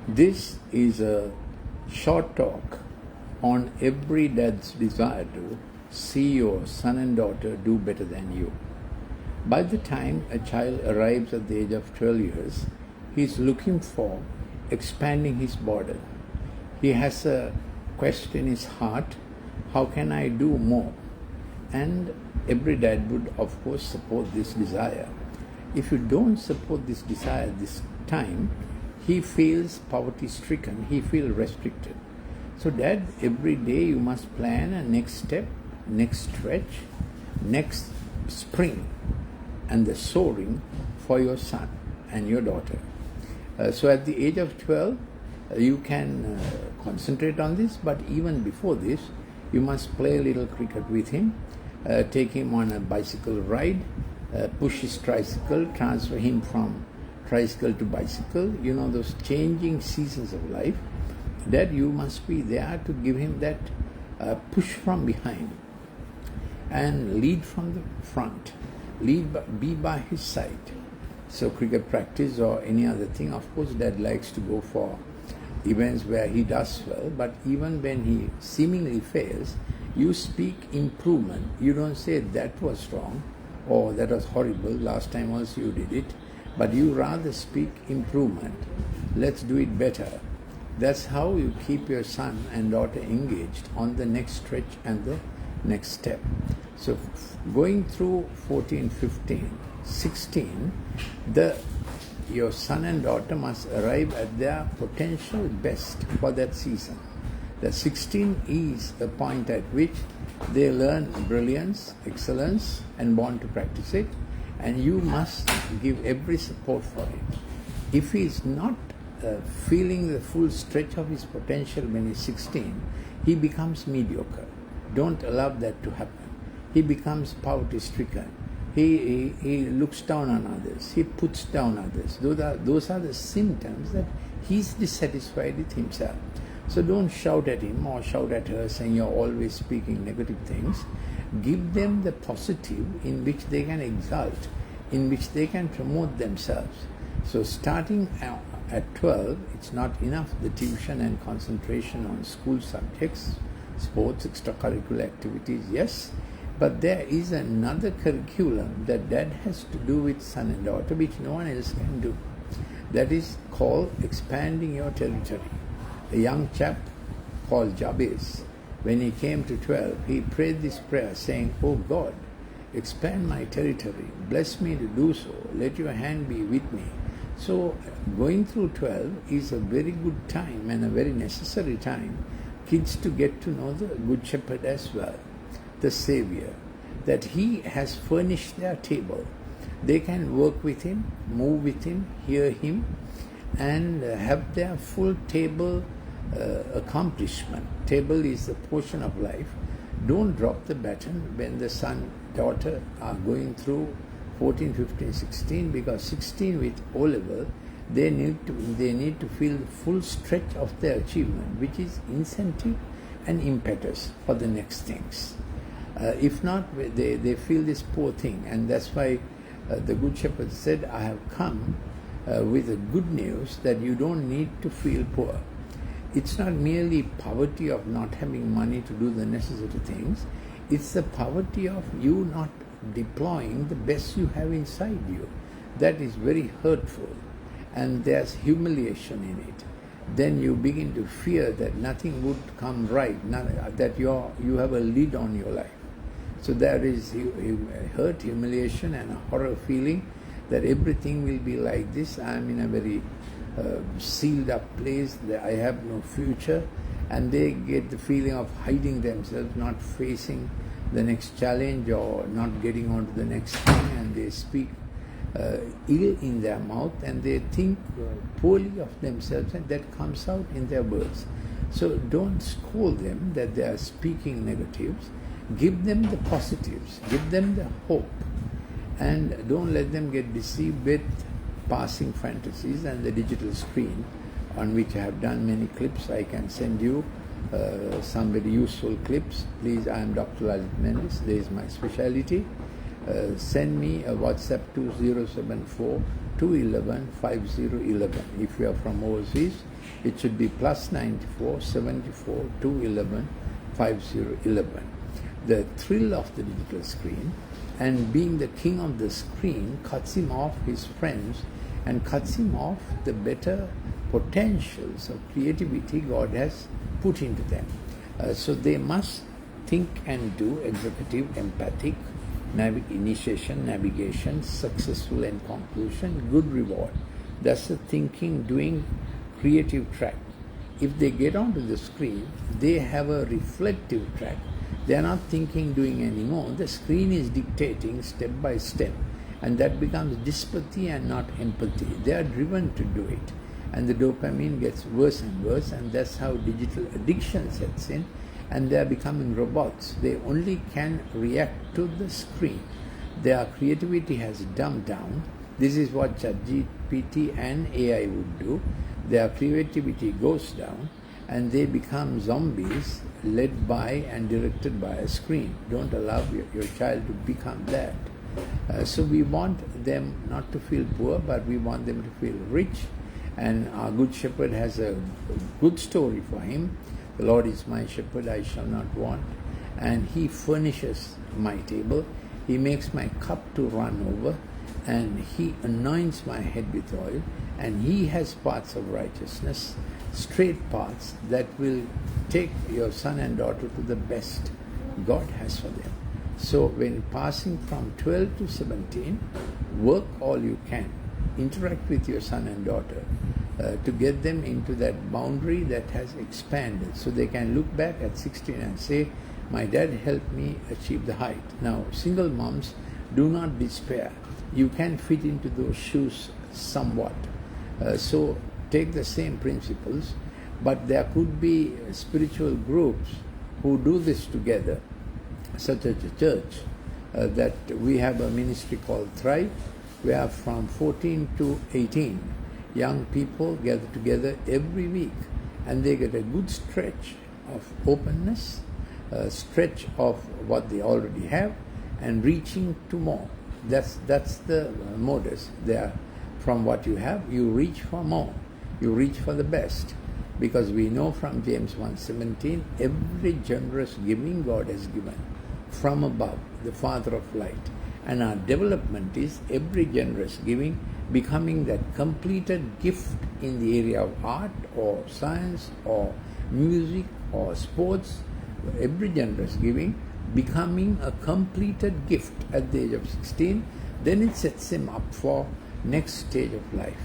This is a short talk on every dad's desire to see your son and daughter do better than you. By the time a child arrives at the age of 12 years, he is looking for expanding his border. He has a quest in his heart, how can I do more? And every dad would, of course, support this desire. If you don't support this desire this time, he feels poverty-stricken, he feels restricted. So dad, every day you must plan a next step, next stretch, next spring, and the soaring for your son and your daughter. So at the age of 12, you can concentrate on this, but even before this, you must play a little cricket with him, take him on a bicycle ride, push his tricycle, transfer him from tricycle to bicycle, those changing seasons of life. That you must be there to give him that push from behind and lead from the front, be by his side. So cricket practice or any other thing, of course dad likes to go for events where he does well, but even when he seemingly fails, you speak improvement. You don't say that was wrong or that was horrible, last time also you did it, but you rather speak improvement. Let's do it better. That's how you keep your son and daughter engaged on the next stretch and the next step. So going through 14, 15, 16, your son and daughter must arrive at their potential best for that season. The 16 is the point at which they learn brilliance, excellence, and want to practice it, and you must give every support for it. If he is not feeling the full stretch of his potential when he's 16, he becomes mediocre. Don't allow that to happen. He becomes poverty-stricken. He looks down on others. He puts down others. Those are the symptoms that he's dissatisfied with himself. So don't shout at him or shout at her saying you're always speaking negative things. Give them the positive in which they can exult, in which they can promote themselves. So starting at 12, it's not enough the tuition and concentration on school subjects, sports, extracurricular activities, yes, but there is another curriculum that dad has to do with son and daughter which no one else can do. That is called expanding your territory. A young chap called Jabez, when he came to 12, he prayed this prayer saying, "Oh God, expand my territory, bless me to do so, let your hand be with me." So going through 12 is a very good time and a very necessary time, kids to get to know the Good Shepherd as well, the Savior, that he has furnished their table. They can work with him, move with him, hear him, and have their full table accomplishment. Table is the portion of life. Don't drop the baton when the son, daughter are going through 14, 15, 16, because 16 with O-level, they need to feel the full stretch of their achievement, which is incentive and impetus for the next things. If not, they feel this poor thing, and that's why the Good Shepherd said, "I have come with the good news that you don't need to feel poor." It's not merely poverty of not having money to do the necessary things. It's the poverty of you not deploying the best you have inside you. That is very hurtful, and there's humiliation in it. Then you begin to fear that nothing would come right, that you have a lid on your life. So there is hurt, humiliation, and a horror feeling that everything will be like this. I am in a very sealed up place, that I have no future, and they get the feeling of hiding themselves, not facing the next challenge or not getting on to the next thing, and they speak ill in their mouth, and they think poorly of themselves, and that comes out in their words. So don't scold them that they are speaking negatives. Give them the positives, give them the hope, and don't let them get deceived with passing fantasies and the digital screen, on which I have done many clips. I can send you some very useful clips. Please, I am Dr. Lalith Mendis. There is my speciality. Send me a WhatsApp to 074 211 5011. If you are from overseas, it should be +94 74 211 5011. The thrill of the digital screen and being the king of the screen cuts him off his friends and cuts him off the better potentials of creativity God has put into them. So they must think and do executive, empathic, initiation, navigation, successful and conclusion, good reward. That's the thinking, doing, creative track. If they get onto the screen, they have a reflective track. They are not thinking, doing anymore. The screen is dictating step by step, and that becomes dyspathy and not empathy. They are driven to do it, and the dopamine gets worse and worse, and that's how digital addiction sets in, and they are becoming robots. They only can react to the screen. Their creativity has dumbed down. This is what ChatGPT and AI would do. Their creativity goes down, and they become zombies led by and directed by a screen. Don't allow your child to become that. So we want them not to feel poor, but we want them to feel rich. And our Good Shepherd has a good story for him. The Lord is my shepherd, I shall not want. And he furnishes my table. He makes my cup to run over. And he anoints my head with oil. And he has paths of righteousness, straight paths that will take your son and daughter to the best God has for them. So when passing from 12 to 17, work all you can. Interact with your son and daughter to get them into that boundary that has expanded, so they can look back at 16 and say, my dad helped me achieve the height. Now, single moms, do not despair. You can fit into those shoes somewhat. So take the same principles, but there could be spiritual groups who do this together, such as a church, that we have a ministry called Thrive, where from 14 to 18 young people gather together every week, and they get a good stretch of openness, a stretch of what they already have, and reaching to more. That's the modus there. From what you have, you reach for more. You reach for the best. Because we know from James 1:17, every generous giving God has given from above, the Father of light. And our development is every generous giving becoming that completed gift in the area of art or science or music or sports. Every generous giving becoming a completed gift at the age of 16, then it sets him up for next stage of life.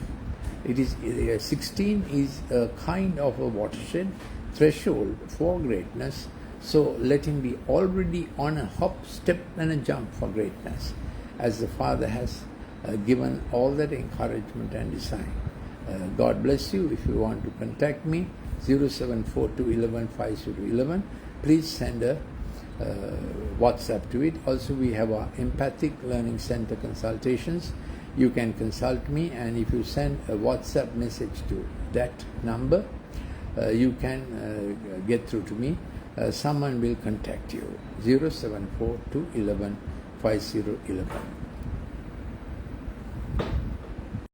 It is 16 is a kind of a watershed threshold for greatness. So let him be already on a hop, step and a jump for greatness, as the Father has given all that encouragement and design. God bless you. If you want to contact me, 0742115011. Please send a WhatsApp to it. Also, we have our Empathic Learning Center consultations. You can consult me, and if you send a WhatsApp message to that number, you can get through to me. Someone will contact you. 0742115011.